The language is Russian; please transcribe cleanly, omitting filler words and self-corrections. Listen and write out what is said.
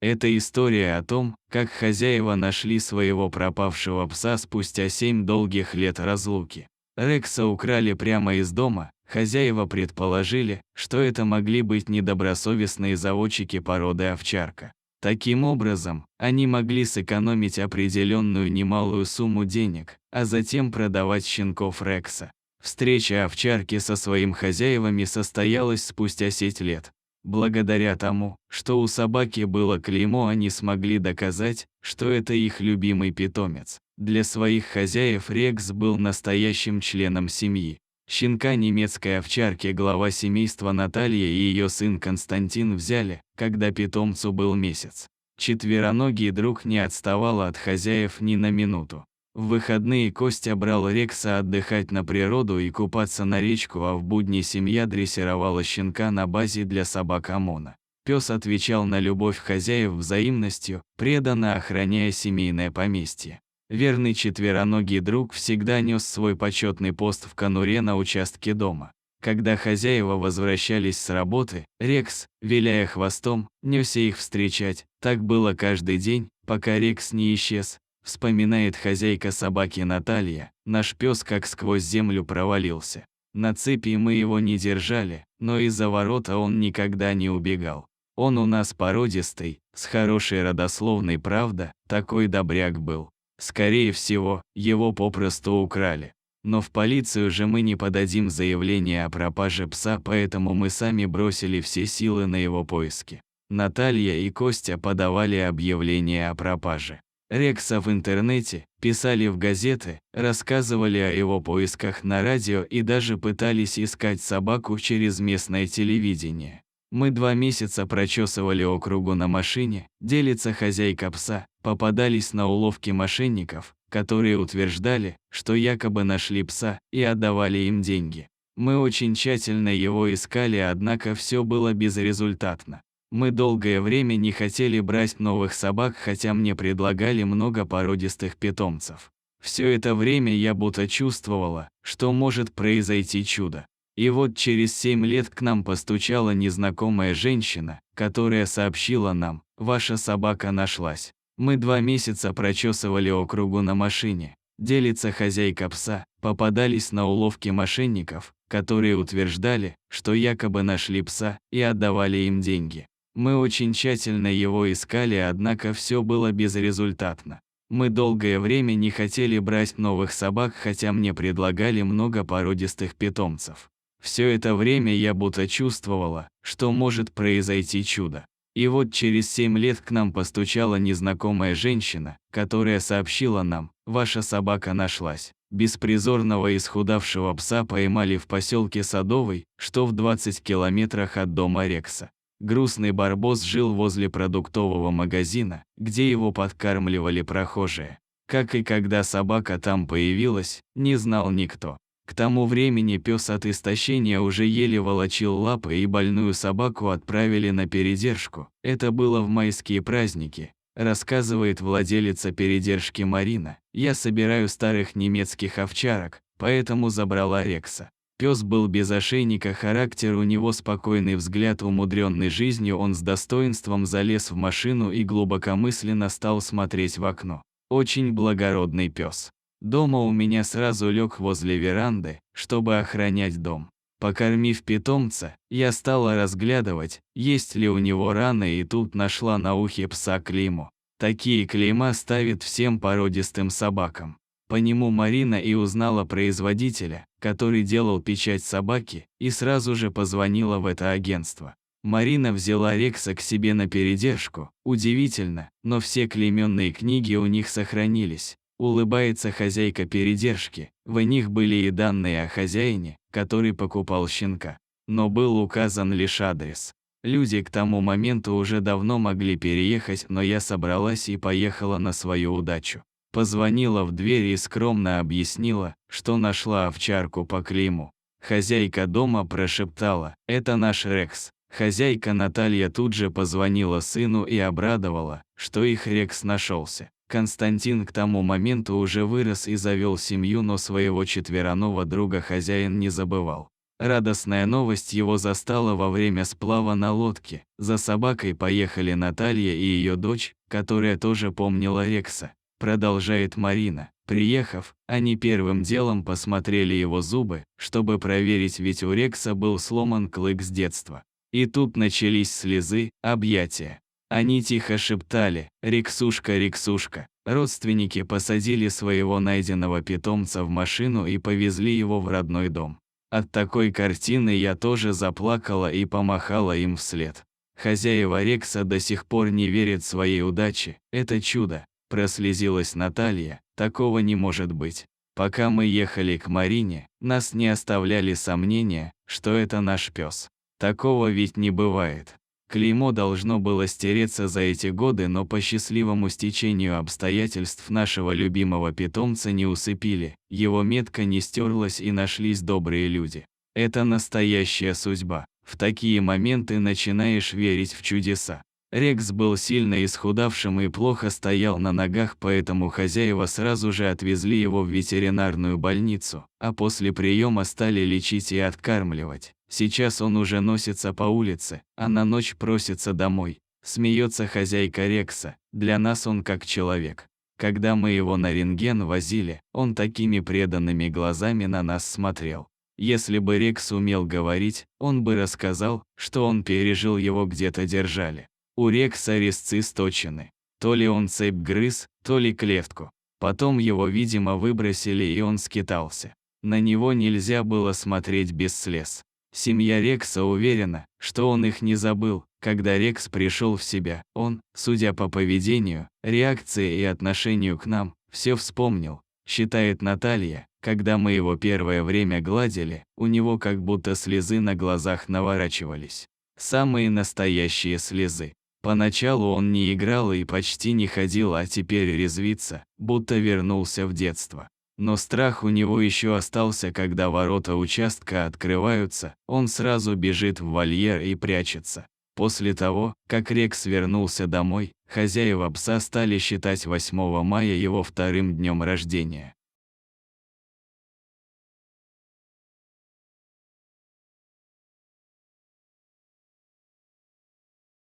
Это история о том, как хозяева нашли своего пропавшего пса спустя 7 долгих лет разлуки. Рекса украли прямо из дома, хозяева предположили, что это могли быть недобросовестные заводчики породы овчарка. Таким образом, они могли сэкономить определенную немалую сумму денег, а затем продавать щенков Рекса. Встреча овчарки со своими хозяевами состоялась спустя 7 лет. Благодаря тому, что у собаки было клеймо, они смогли доказать, что это их любимый питомец. Для своих хозяев Рекс был настоящим членом семьи. Щенка немецкой овчарки глава семейства Наталья и ее сын Константин взяли, когда питомцу был месяц. Четвероногий друг не отставал от хозяев ни на минуту. В выходные Костя брал Рекса отдыхать на природу и купаться на речку, а в будни семья дрессировала щенка на базе для собак ОМОНа. Пес отвечал на любовь хозяев взаимностью, преданно охраняя семейное поместье. Верный четвероногий друг всегда нес свой почетный пост в конуре на участке дома. Когда хозяева возвращались с работы, Рекс, виляя хвостом, несся их встречать. Так было каждый день, пока Рекс не исчез. Вспоминает хозяйка собаки Наталья, наш пес как сквозь землю провалился. На цепи мы его не держали, но из-за ворота он никогда не убегал. Он у нас породистый, с хорошей родословной, правда, такой добряк был. Скорее всего, его попросту украли. Но в полицию же мы не подадим заявление о пропаже пса, поэтому мы сами бросили все силы на его поиски. Наталья и Костя подавали объявление о пропаже Рекса в интернете, писали в газеты, рассказывали о его поисках на радио и даже пытались искать собаку через местное телевидение. Мы 2 месяца прочесывали округу на машине, делится хозяйка пса, попадались на уловки мошенников, которые утверждали, что якобы нашли пса и отдавали им деньги. Мы очень тщательно его искали, однако все было безрезультатно. Мы долгое время не хотели брать новых собак, хотя мне предлагали много породистых питомцев. Все это время я будто чувствовала, что может произойти чудо. И вот через 7 лет к нам постучала незнакомая женщина, которая сообщила нам: «Ваша собака нашлась». Мы 2 месяца прочесывали округу на машине, делится хозяйка пса, попадались на уловки мошенников, которые утверждали, что якобы нашли пса и отдавали им деньги. Мы очень тщательно его искали, однако все было безрезультатно. Мы долгое время не хотели брать новых собак, хотя мне предлагали много породистых питомцев. Все это время я будто чувствовала, что может произойти чудо. И вот через 7 лет к нам постучала незнакомая женщина, которая сообщила нам: «Ваша собака нашлась». Беспризорного исхудавшего пса поймали в поселке Садовый, что в 20 километрах от дома Рекса. Грустный барбос жил возле продуктового магазина, где его подкармливали прохожие. Как и когда собака там появилась, не знал никто. К тому времени пес от истощения уже еле волочил лапы, и больную собаку отправили на передержку. Это было в майские праздники, рассказывает владелица передержки Марина. Я собираю старых немецких овчарок, поэтому забрала Рекса. Пес был без ошейника, характер у него спокойный, взгляд умудренный жизнью, он с достоинством залез в машину и глубокомысленно стал смотреть в окно. Очень благородный пес. Дома у меня сразу лег возле веранды, чтобы охранять дом. Покормив питомца, я стала разглядывать, есть ли у него раны, и тут нашла на ухе пса клеймо. Такие клейма ставят всем породистым собакам. По нему Марина и узнала производителя, который делал печать собаки, и сразу же позвонила в это агентство. Марина взяла Рекса к себе на передержку. Удивительно, но все клейменные книги у них сохранились. Улыбается хозяйка передержки. В них были и данные о хозяине, который покупал щенка. Но был указан лишь адрес. Люди к тому моменту уже давно могли переехать, но я собралась и поехала на свою удачу. Позвонила в дверь и скромно объяснила, что нашла овчарку по клейму. Хозяйка дома прошептала: «Это наш Рекс». Хозяйка Наталья тут же позвонила сыну и обрадовала, что их Рекс нашелся. Константин к тому моменту уже вырос и завел семью, но своего четвероногого друга хозяин не забывал. Радостная новость его застала во время сплава на лодке. За собакой поехали Наталья и ее дочь, которая тоже помнила Рекса. Продолжает Марина. Приехав, они первым делом посмотрели его зубы, чтобы проверить, ведь у Рекса был сломан клык с детства. И тут начались слезы, объятия. Они тихо шептали: «Рексушка, Рексушка». Родственники посадили своего найденного питомца в машину и повезли его в родной дом. От такой картины я тоже заплакала и помахала им вслед. Хозяева Рекса до сих пор не верят своей удаче. Это чудо. Прослезилась Наталья. Такого не может быть. Пока мы ехали к Марине, нас не оставляли сомнения, что это наш пес. Такого ведь не бывает. Клеймо должно было стереться за эти годы, но по счастливому стечению обстоятельств нашего любимого питомца не усыпили, его метка не стерлась и нашлись добрые люди. Это настоящая судьба. В такие моменты начинаешь верить в чудеса. Рекс был сильно исхудавшим и плохо стоял на ногах, поэтому хозяева сразу же отвезли его в ветеринарную больницу, а после приема стали лечить и откармливать. Сейчас он уже носится по улице, а на ночь просится домой. Смеется хозяйка Рекса. Для нас он как человек. Когда мы его на рентген возили, он такими преданными глазами на нас смотрел. Если бы Рекс умел говорить, он бы рассказал, что он пережил, его где-то держали. У Рекса резцы сточены. То ли он цепь грыз, то ли клетку. Потом его, видимо, выбросили, и он скитался. На него нельзя было смотреть без слез. Семья Рекса уверена, что он их не забыл. Когда Рекс пришел в себя, он, судя по поведению, реакции и отношению к нам, все вспомнил, считает Наталья. Когда мы его первое время гладили, у него как будто слезы на глазах наворачивались. Самые настоящие слезы. Поначалу он не играл и почти не ходил, а теперь резвится, будто вернулся в детство. Но страх у него еще остался. Когда ворота участка открываются, он сразу бежит в вольер и прячется. После того, как Рекс вернулся домой, хозяева пса стали считать 8 мая его вторым днем рождения.